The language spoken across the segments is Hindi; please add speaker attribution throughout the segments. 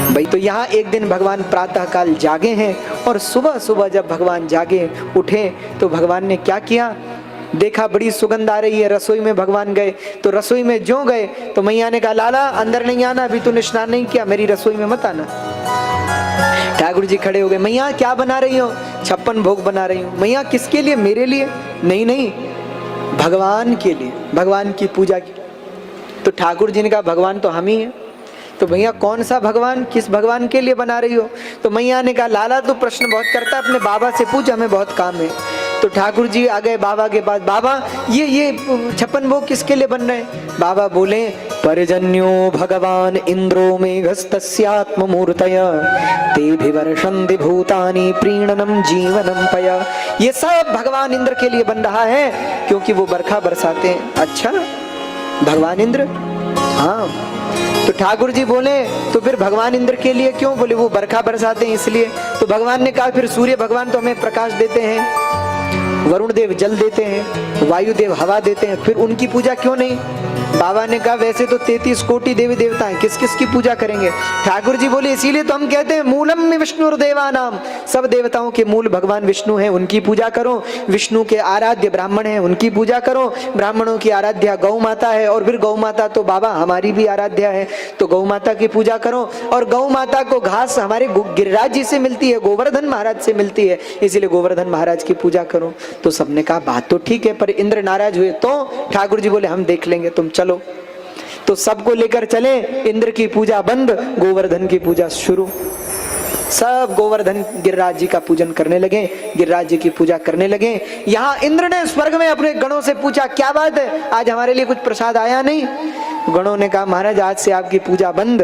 Speaker 1: भाई तो यहाँ एक दिन भगवान प्रातः काल जागे हैं और सुबह सुबह जब भगवान जागे उठे तो भगवान ने क्या किया, देखा बड़ी सुगंध आ रही है, रसोई में भगवान गए। तो रसोई में जो गए तो मैया ने कहा लाला अंदर नहीं आना, अभी तूने स्नान नहीं किया, मेरी रसोई में मत आना। ठाकुर जी खड़े हो गए, मैया क्या बना रही हो? 56 भोग बना रही हूँ। मैया किसके लिए? मेरे लिए? नहीं नहीं, भगवान के लिए, भगवान की पूजा की। तो ठाकुर जी ने कहा भगवान तो हम ही हैं। तो भैया कौन सा भगवान, किस भगवान के लिए बना रही हो? तो मैया ने कहा लाला तू प्रश्न बहुत करता है, अपने बाबा से पूछ, हमें बहुत काम है। तो ठाकुर जी आ गए बाबा के पास, बाबा ये 56 भोग किसके लिए बन रहे हैं? बाबा बोले परजन्यो भगवान इंद्रो मेघस्तस्यात्म मूर्तय तेभि वर्षन्ति भूतानि प्रीणनम जीवनम पय। ये सब भगवान इंद्र के लिए बन रहा है क्योंकि वो बरखा बरसाते हैं। अच्छा भगवान इंद्र? हाँ। तो ठाकुर जी बोले तो फिर भगवान इंद्र के लिए क्यों? बोले वो बरखा बरसाते हैं इसलिए। तो भगवान ने कहा फिर सूर्य भगवान तो हमें प्रकाश देते हैं, वरुण देव जल देते हैं, वायु देव हवा देते हैं, फिर उनकी पूजा क्यों नहीं? बाबा ने कहा वैसे तो 33 कोटि देवी देवता हैं, किस किस की पूजा करेंगे? ठाकुर जी बोले इसीलिए तो हम कहते हैं मूलम में विष्णु देवानाम, सब देवताओं के मूल भगवान विष्णु हैं, उनकी पूजा करो। विष्णु के आराध्य ब्राह्मण हैं, उनकी पूजा करो। ब्राह्मणों की आराध्या गौ माता है और फिर गौ माता तो बाबा हमारी भी आराध्या है, तो गौ माता की पूजा करो। और गौ माता को घास हमारे गिरिराज जी से मिलती है, गोवर्धन महाराज से मिलती है, इसीलिए गोवर्धन महाराज की पूजा करो। तो सबने कहा बात तो ठीक है, पर इंद्र नाराज हुए तो ठाकुर जी बोले हम देख लेंगे, तुम चलो। तो सबको लेकर चले, इंद्र की पूजा बंद, गोवर्धन की पूजा शुरू। सब गोवर्धन गिरिराज जी का पूजन करने लगे, गिरिराज जी की पूजा करने लगे। यहाँ इंद्र ने स्वर्ग में अपने गणों से पूछा क्या बात है, आज हमारे लिए कुछ प्रसाद आया नहीं? गणों ने कहा महाराज आज से आपकी पूजा बंद,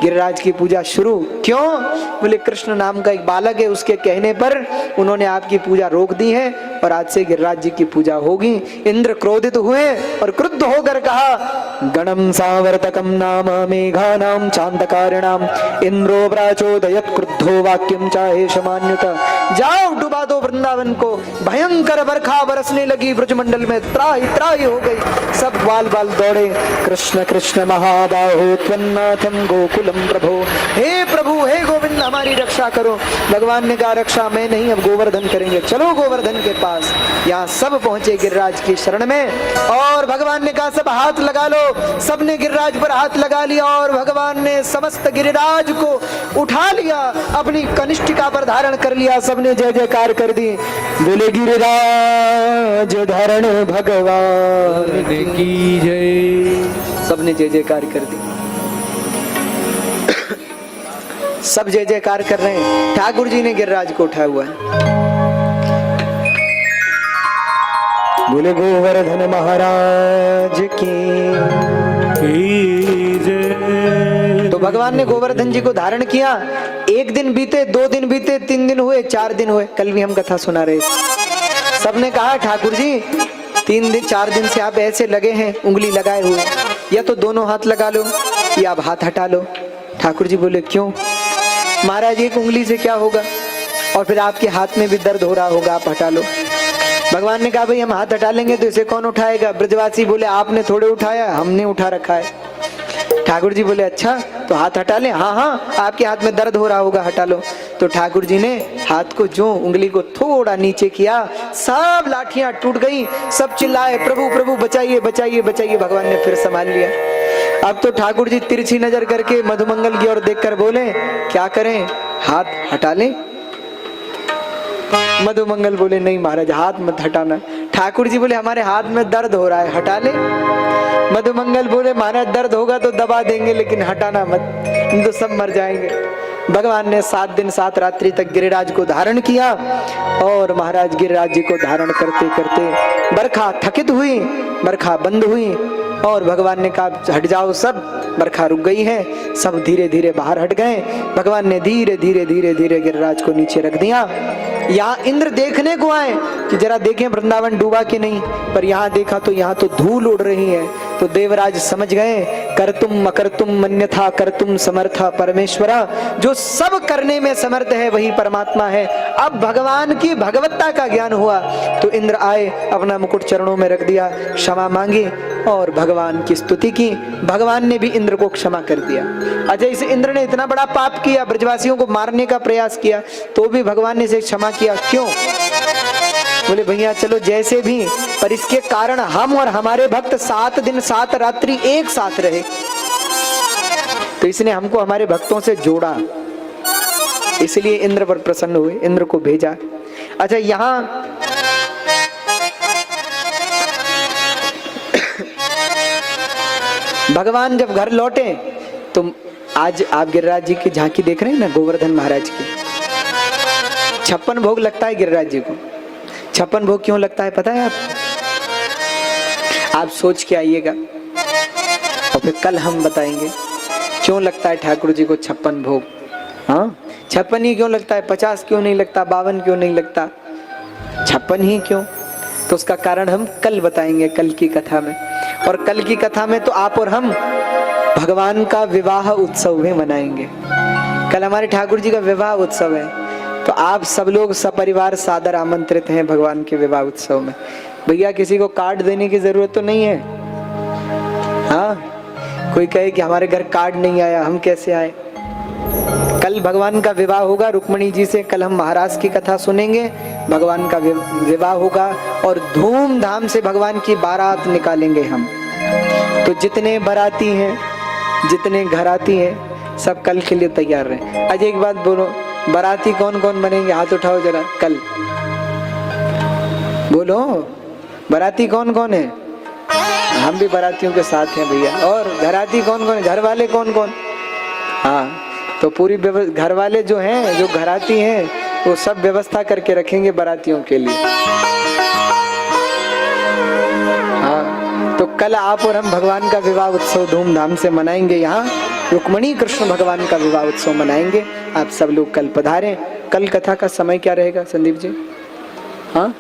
Speaker 1: गिरिराज की पूजा शुरू। क्यों? बोले कृष्ण नाम का एक बालक है, उसके कहने पर उन्होंने आपकी पूजा रोक दी है और आज से गिरिराज जी की पूजा होगी। इंद्र क्रोधित हुए और क्रुद्ध होकर कहा गणम सावर्तकम नाम मेघानाम चांदकारिणाम इंद्रो प्राचोदयत क्रुद्धो वाक्यम चाहे शमान्युत। जाओ डुबा दो वृंदावन को। भयंकर बरखा बरसने लगी, ब्रजमंडल में त्राही त्राही हो गई। सब बाल बाल दौड़े, कृष्ण कृष्ण महाबाहो त्वन्नाथम गोकुलम प्रभो, हे प्रभु हे गोविंद हमारी रक्षा करो। भगवान ने कहा रक्षा मैं नहीं, अब गोवर्धन करेंगे, चलो गोवर्धन के पास। यहाँ सब पहुंचे गिरिराज की शरण में और भगवान ने कहा सब हाथ लगा लो। सबने गिरिराज पर हाथ लगा लिया और भगवान ने समस्त गिरिराज को उठा लिया, अपनी कनिष्ठिका पर धारण कर लिया। सबने जय जयकार कर दी, बोले गिरिराज धारण भगवान की जय। सबने जय जयकार कर दी, सब जय जयकार कर रहे हैं। ठाकुर जी ने गिरिराज को उठाया हुआ है, बोले गोवर्धन महाराज की जय। तो भगवान ने गोवर्धन जी को धारण किया। एक दिन बीते, 2 दिन बीते, 3 दिन हुए, 4 दिन हुए। कल भी हम कथा सुना रहे, सबने कहा ठाकुर जी 3 दिन 4 दिन से आप ऐसे लगे हैं उंगली लगाए हुए, या तो दोनों हाथ लगा लो या आप हाथ हटा लो। ठाकुर जी बोले क्यों? महाराज एक उंगली से क्या होगा, और फिर आपके हाथ में भी दर्द हो रहा होगा, आप हटा लो। भगवान ने कहा भाई हम हाथ हटा लेंगे तो इसे कौन उठाएगा? ब्रजवासी बोले आपने थोड़े उठाया, हमने उठा रखा है। ठाकुर जी बोले अच्छा तो हाथ हटा ले। हाँ हाँ आपके हाथ में दर्द हो रहा होगा, हटा लो। तो ठाकुर जी ने हाथ को जो उंगली को थोड़ा नीचे किया, सब लाठियां टूट गई। सब चिल्लाए प्रभु प्रभु बचाइए बचाइए बचाइए। भगवान ने फिर संभाल लिया। अब तो ठाकुर जी तिरछी नजर करके मधुमंगल की ओर देखकर बोले क्या करें, हाथ हटा लें? मधुमंगल बोले नहीं महाराज हाथ मत हटाना। ठाकुर जी बोले हमारे हाथ में दर्द हो रहा है, हटा ले। मधुमंगल बोले महाराज दर्द होगा तो दबा देंगे लेकिन हटाना मत, तो सब मर जाएंगे। भगवान ने 7 दिन 7 रात्रि तक गिरिराज को धारण किया और महाराज गिरिराज जी को धारण करते करते बरखा थकित हुई, बरखा बंद हुई और भगवान ने कहा हट जाओ सब, बरखा रुक गई है। सब धीरे धीरे बाहर हट गए। भगवान ने धीरे धीरे धीरे धीरे गिरिराज को नीचे रख दिया। यहाँ इंद्र देखने को आए कि जरा देखें वृंदावन डूबा कि नहीं, पर यहाँ देखा तो यहाँ तो धूल उड़ रही है। तो देवराज समझ गए करतुम अकर्तुम मन्यथा करतुम समर्था परमेश्वरा, जो सब करने में समर्थ है वही परमात्मा है। अब भगवान की भगवत्ता का ज्ञान हुआ तो इंद्र आए, अपना मुकुट चरणों में रख दिया, क्षमा मांगी और भगवान की स्तुति की। भगवान ने भी इंद्र को क्षमा कर दिया। अच्छा, इस इंद्र ने इतना बड़ा पाप किया, ब्रजवासियों को मारने का प्रयास किया, तो भी भगवान ने इसे क्षमा किया। क्यों? बोले भैया चलो जैसे भी, पर इसके कारण हम और हमारे भक्त 7 दिन 7 रात्रि एक साथ रहे, तो इसने हमको हमारे भक्तों से जोड़ा, इसलिए इंद्र पर प्रसन्न हुए, इंद्र को भेजा। अच्छा, यहां भगवान जब घर लौटे तो आज आप गिरिराज जी की झांकी देख रहे हैं ना, गोवर्धन महाराज की 56 भोग लगता है गिरिराज जी को। 56 भोग क्यों लगता है पता है आप सोच के आइएगा और फिर कल हम बताएंगे क्यों लगता है ठाकुर जी को 56 भोग। हाँ, 56 ही क्यों लगता है, 50 क्यों नहीं लगता, 52 क्यों नहीं लगता, 56 ही क्यों? तो उसका कारण हम कल बताएंगे, कल की कथा में। और कल की कथा में तो आप और हम भगवान का विवाह उत्सव भी मनाएंगे। कल हमारे ठाकुर जी का विवाह उत्सव है, तो आप सब लोग सपरिवार सादर आमंत्रित हैं भगवान के विवाह उत्सव में। भैया किसी को कार्ड देने की जरूरत तो नहीं है। हाँ, कोई कहे कि हमारे घर कार्ड नहीं आया, हम कैसे आए? कल भगवान का विवाह होगा रुक्मिणी जी से, कल हम महाराज की कथा सुनेंगे, भगवान का विवाह होगा और धूमधाम से भगवान की बारात निकालेंगे हम। तो जितने बाराती हैं, जितने घराती हैं, सब कल के लिए तैयार रहे। आज एक बात बोलो, बाराती कौन कौन बनेंगे? हाथ उठाओ जरा, कल बोलो बाराती कौन कौन है? हम भी बारातियों के साथ हैं भैया। और घराती कौन कौन है? घर वाले कौन कौन? हाँ, तो पूरी घर वाले जो हैं, जो घराती हैं, वो सब व्यवस्था करके रखेंगे बारातियों के लिए। हाँ, तो कल आप और हम भगवान का विवाह उत्सव धूमधाम से मनाएंगे। यहाँ रुक्मिणी कृष्ण भगवान का विवाह उत्सव मनाएंगे। आप सब लोग कल पधारें। कल कथा का समय क्या रहेगा संदीप जी? हाँ,